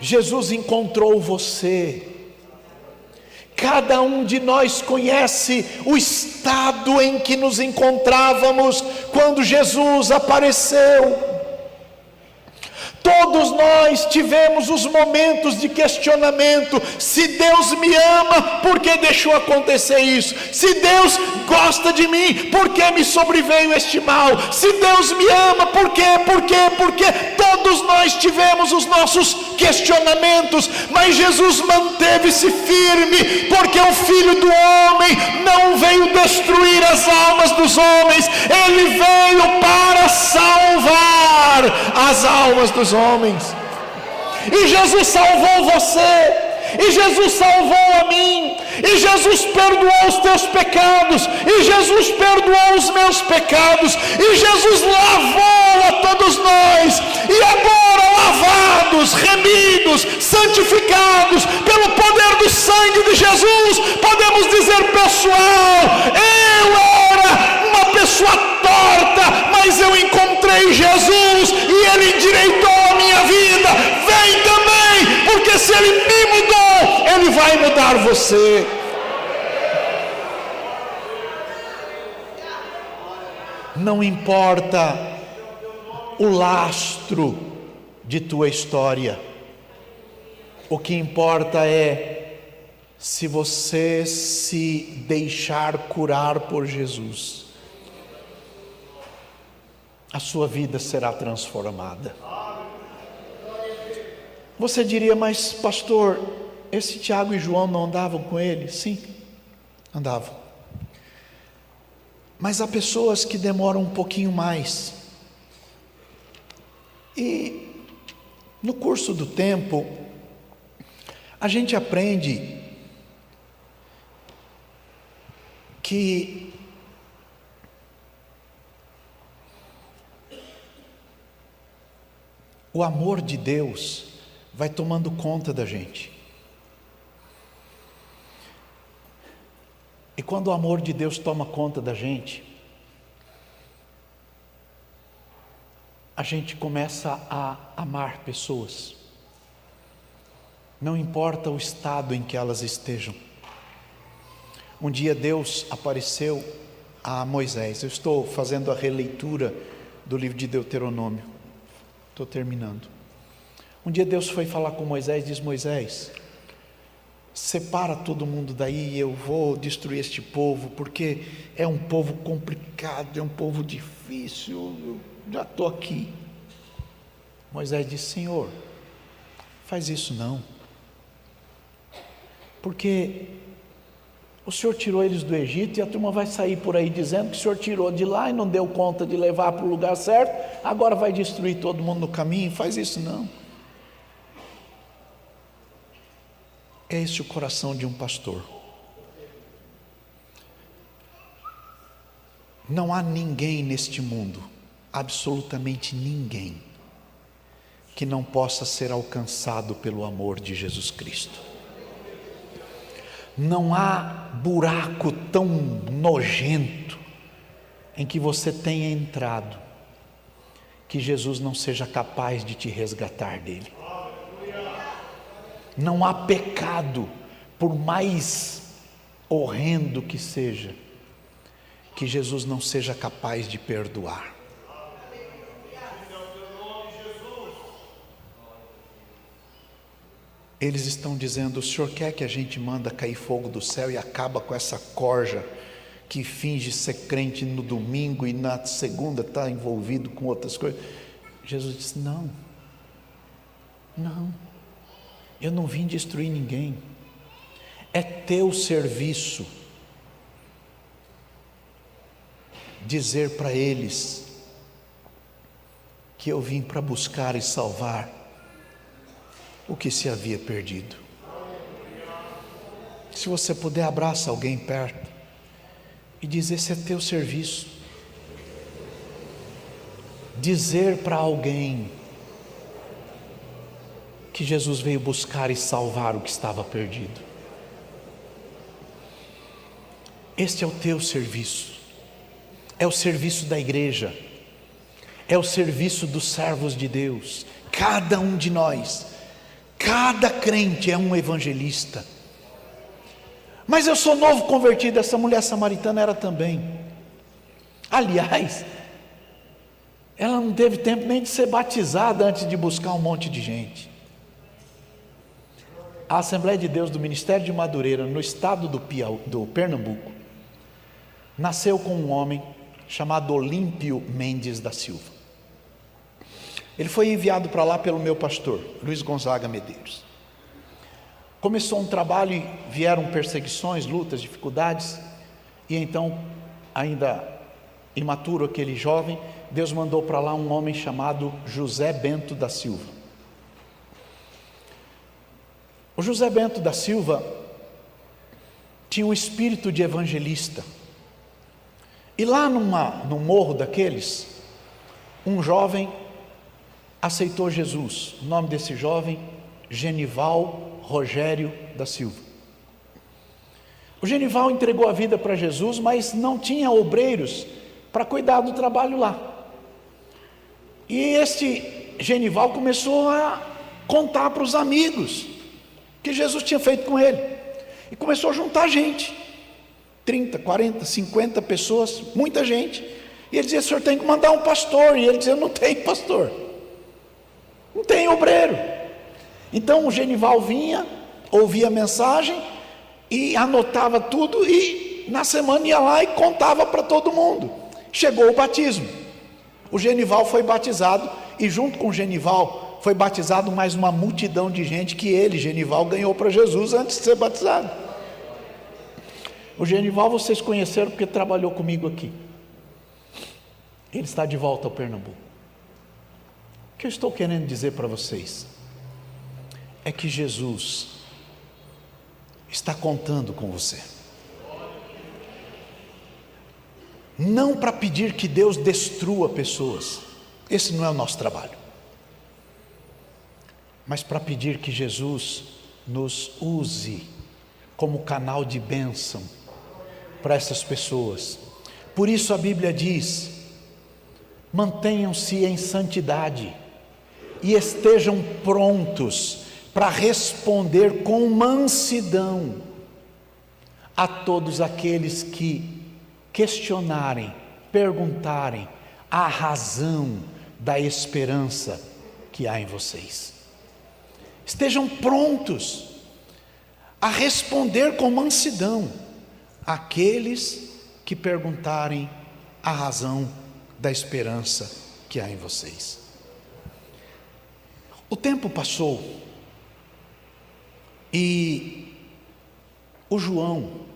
Jesus encontrou você. Cada um de nós conhece o estado em que nos encontrávamos quando Jesus apareceu. Todos nós tivemos os momentos de questionamento. Se Deus me ama, por que deixou acontecer isso? Se Deus gosta de mim, por que me sobreveio este mal? Se Deus me ama, por quê? Todos nós tivemos os nossos questionamentos, mas Jesus manteve-se firme, porque o Filho do Homem não veio destruir as almas dos homens, ele veio para salvar as almas dos homens. E Jesus salvou você, e Jesus salvou a mim, e Jesus perdoou os teus pecados, e Jesus perdoou os meus pecados, e Jesus lavou a todos nós, e agora lavados, remidos, santificados pelo poder do sangue de Jesus, podemos dizer, pessoal, eu era uma pessoa torta, mas eu encontrei Jesus, e Ele endireitou a minha vida. Vem também, porque se Ele me mudou, Ele vai mudar você. Não importa o lastro de tua história, o que importa é se você se deixar curar por Jesus, a sua vida será transformada. Você diria, mas pastor, esse Tiago e João não andavam com ele? Sim, andavam. Mas há pessoas que demoram um pouquinho mais. E no curso do tempo, a gente aprende que o amor de Deus vai tomando conta da gente. E quando o amor de Deus toma conta da gente, a gente começa a amar pessoas, não importa o estado em que elas estejam. Um dia Deus apareceu a Moisés. Eu estou fazendo a releitura do livro de Deuteronômio, estou terminando. Um dia Deus foi falar com Moisés, diz: Moisés, separa todo mundo daí e eu vou destruir este povo, porque é um povo complicado, é um povo difícil, eu já estou aqui. Moisés disse: Senhor, faz isso não, porque o Senhor tirou eles do Egito e a turma vai sair por aí dizendo que o Senhor tirou de lá e não deu conta de levar para o lugar certo, agora vai destruir todo mundo no caminho. Faz isso não. É esse o coração de um pastor. Não há ninguém neste mundo, absolutamente ninguém, que não possa ser alcançado pelo amor de Jesus Cristo. Não há buraco tão nojento em que você tenha entrado que Jesus não seja capaz de te resgatar dele. Não há pecado, por mais horrendo que seja, que Jesus não seja capaz de perdoar. Eles estão dizendo: o Senhor quer que a gente manda cair fogo do céu e acaba com essa corja que finge ser crente no domingo e na segunda está envolvido com outras coisas. Jesus disse: não, eu não vim destruir ninguém. É teu serviço dizer para eles que eu vim para buscar e salvar o que se havia perdido. Se você puder, abraça alguém perto e diz: esse é teu serviço. Dizer para alguém que Jesus veio buscar e salvar o que estava perdido. Este é o teu serviço, é o serviço da igreja, é o serviço dos servos de Deus. Cada um de nós, cada crente é um evangelista. Mas eu sou novo convertido, essa mulher samaritana era também. Aliás, ela não teve tempo nem de ser batizada antes de buscar um monte de gente. A Assembleia de Deus do Ministério de Madureira, no estado do Pernambuco, nasceu com um homem chamado Olímpio Mendes da Silva. Ele foi enviado para lá pelo meu pastor, Luiz Gonzaga Medeiros. Começou um trabalho e vieram perseguições, lutas, dificuldades, e então, ainda imaturo aquele jovem, Deus mandou para lá um homem chamado José Bento da Silva. O José Bento da Silva tinha um espírito de evangelista. E lá num morro daqueles, um jovem aceitou Jesus. O nome desse jovem, Genival Rogério da Silva. O Genival entregou a vida para Jesus, mas não tinha obreiros para cuidar do trabalho lá. E este Genival começou a contar para os amigos que Jesus tinha feito com ele, e começou a juntar gente, 30, 40, 50 pessoas, muita gente, e ele dizia: o senhor tem que mandar um pastor, e ele dizia: não tem pastor, não tem obreiro. Então o Genival vinha, ouvia a mensagem, e anotava tudo, e na semana ia lá e contava para todo mundo. Chegou o batismo, o Genival foi batizado, e junto com o Genival foi batizado mais uma multidão de gente que ele, Genival, ganhou para Jesus antes de ser batizado. O Genival vocês conheceram porque trabalhou comigo aqui. Ele está de volta ao Pernambuco. O que eu estou querendo dizer para vocês é que Jesus está contando com você. Não para pedir que Deus destrua pessoas, esse não é o nosso trabalho, mas para pedir que Jesus nos use como canal de bênção para essas pessoas. Por isso a Bíblia diz: mantenham-se em santidade e estejam prontos para responder com mansidão a todos aqueles que questionarem, perguntarem a razão da esperança que há em vocês. Estejam prontos a responder com mansidão àqueles que perguntarem a razão da esperança que há em vocês. O tempo passou e o João,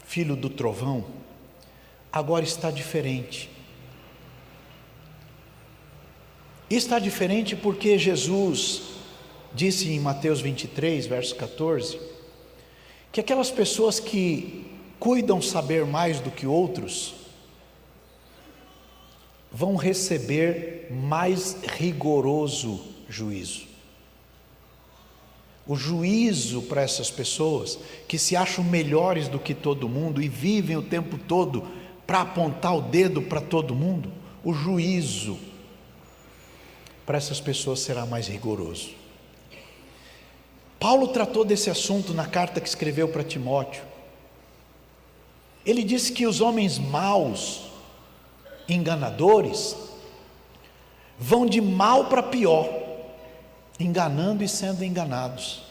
filho do trovão, agora está diferente. E está diferente porque Jesus disse em Mateus 23, verso 14, que aquelas pessoas que cuidam saber mais do que outros vão receber mais rigoroso juízo. O juízo para essas pessoas que se acham melhores do que todo mundo e vivem o tempo todo para apontar o dedo para todo mundo, o juízo para essas pessoas será mais rigoroso. Paulo tratou desse assunto na carta que escreveu para Timóteo. Ele disse que os homens maus, enganadores, vão de mal para pior, enganando e sendo enganados.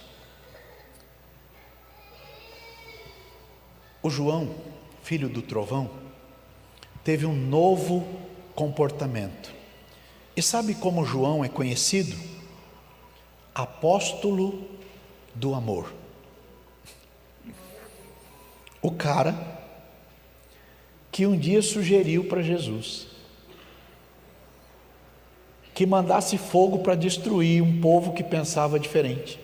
O João, filho do trovão, teve um novo comportamento. E sabe como João é conhecido? Apóstolo do amor. O cara que um dia sugeriu para Jesus que mandasse fogo para destruir um povo que pensava diferente,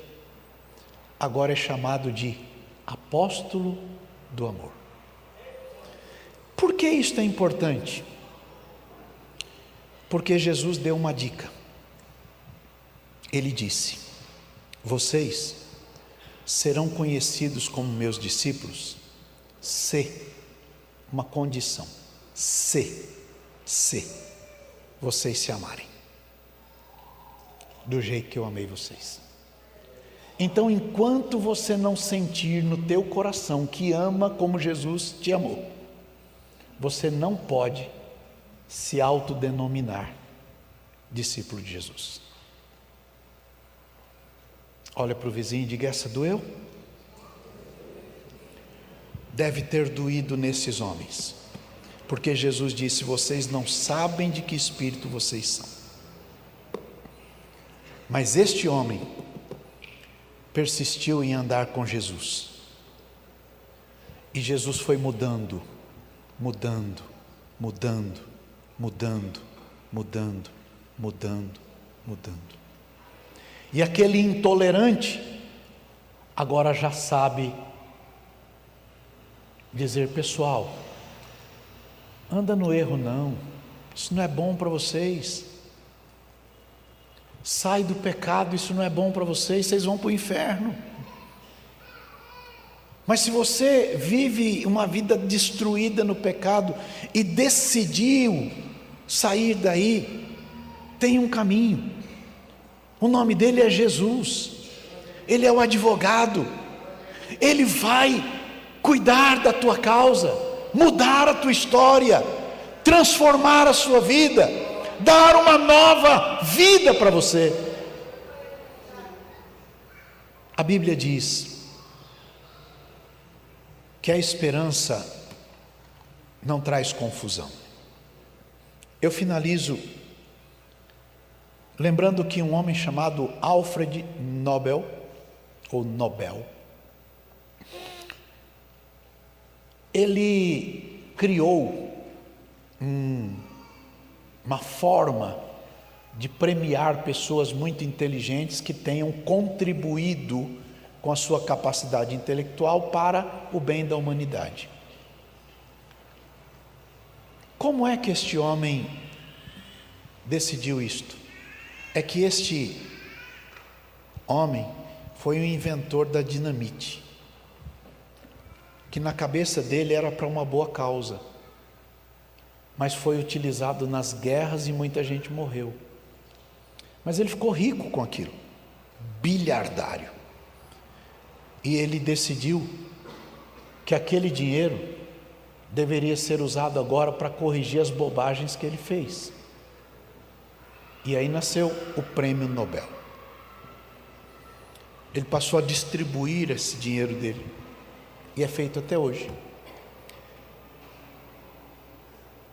agora é chamado de apóstolo do amor. Por que isto é importante? Porque Jesus deu uma dica. Ele disse: vocês serão conhecidos como meus discípulos se, uma condição, se vocês se amarem do jeito que eu amei vocês. Então, enquanto você não sentir no teu coração que ama como Jesus te amou, você não pode se autodenominar discípulo de Jesus. Olha para o vizinho e diga: essa doeu? Deve ter doído nesses homens, porque Jesus disse: vocês não sabem de que espírito vocês são. Mas este homem persistiu em andar com Jesus, e Jesus foi mudando, e aquele intolerante agora já sabe dizer: pessoal, anda no erro não, isso não é bom para vocês, sai do pecado, isso não é bom para vocês, vocês vão para o inferno. Mas se você vive uma vida destruída no pecado e decidiu sair daí, tem um caminho. O nome dele é Jesus. Ele é o advogado. Ele vai cuidar da tua causa, mudar a tua história, transformar a sua vida, dar uma nova vida para você. A Bíblia diz que a esperança não traz confusão. Eu finalizo lembrando que um homem chamado Alfred Nobel, ele criou uma forma de premiar pessoas muito inteligentes que tenham contribuído com a sua capacidade intelectual para o bem da humanidade. Como é que este homem decidiu isto? É que este homem foi o inventor da dinamite, que na cabeça dele era para uma boa causa, mas foi utilizado nas guerras e muita gente morreu. Mas ele ficou rico com aquilo, bilhardário. E ele decidiu que aquele dinheiro deveria ser usado agora para corrigir as bobagens que ele fez. E aí nasceu o Prêmio Nobel. Ele passou a distribuir esse dinheiro dele, e é feito até hoje.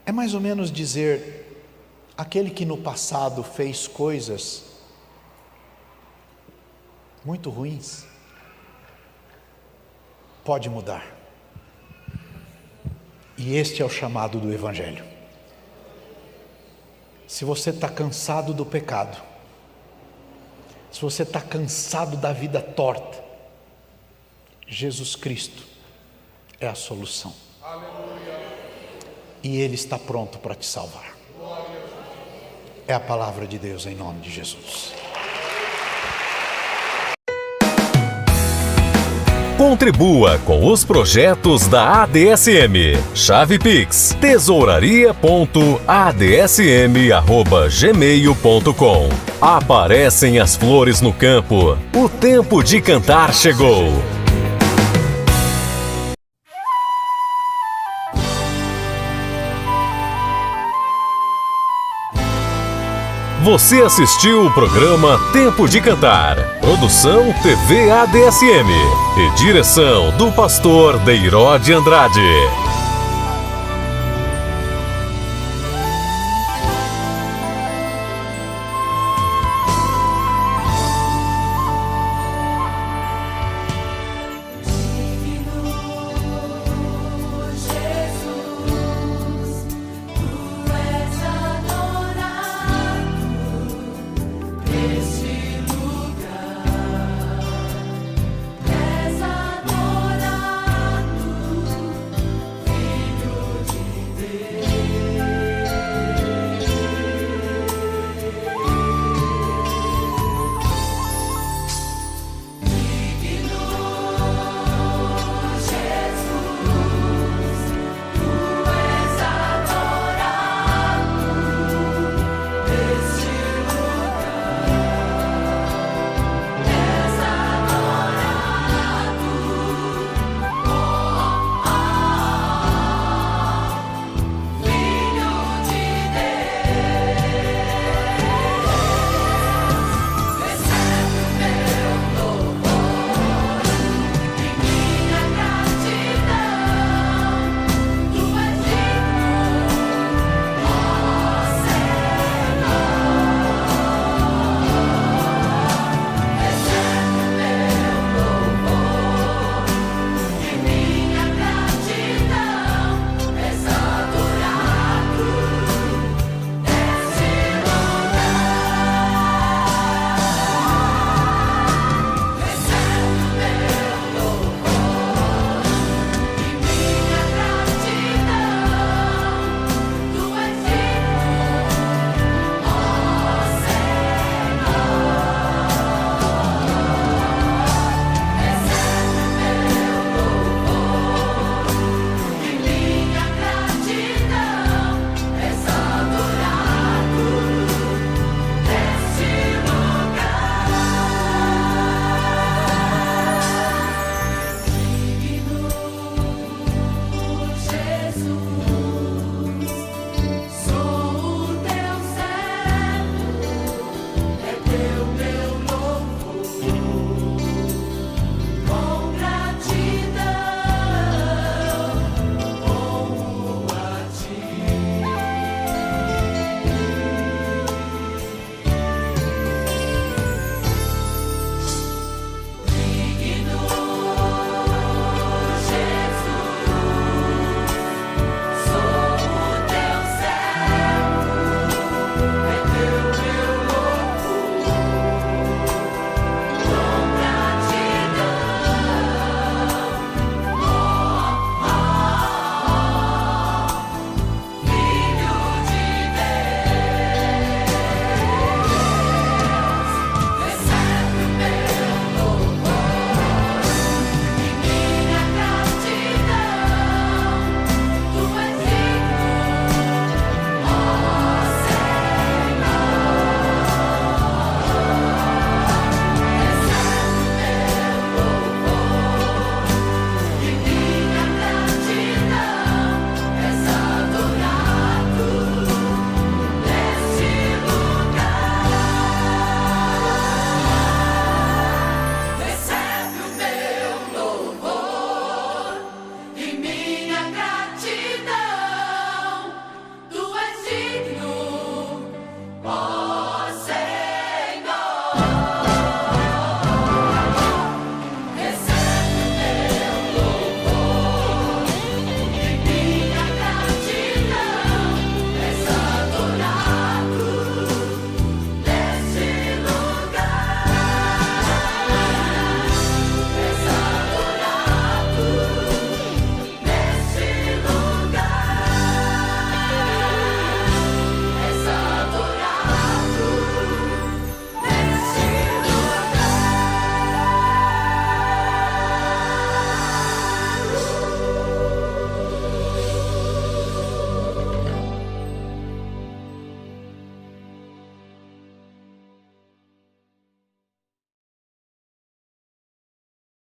É mais ou menos dizer: aquele que no passado fez coisas muito ruins, pode mudar. E este é o chamado do Evangelho. Se você está cansado do pecado, se você está cansado da vida torta, Jesus Cristo é a solução. E Ele está pronto para te salvar. É a palavra de Deus em nome de Jesus. Contribua com os projetos da ADSM. Chave Pix: tesouraria.adsm@gmail.com. Aparecem as flores no campo. O tempo de cantar chegou. Você assistiu o programa Tempo de Cantar. Produção TV ADSM. E direção do pastor Deiró de Andrade.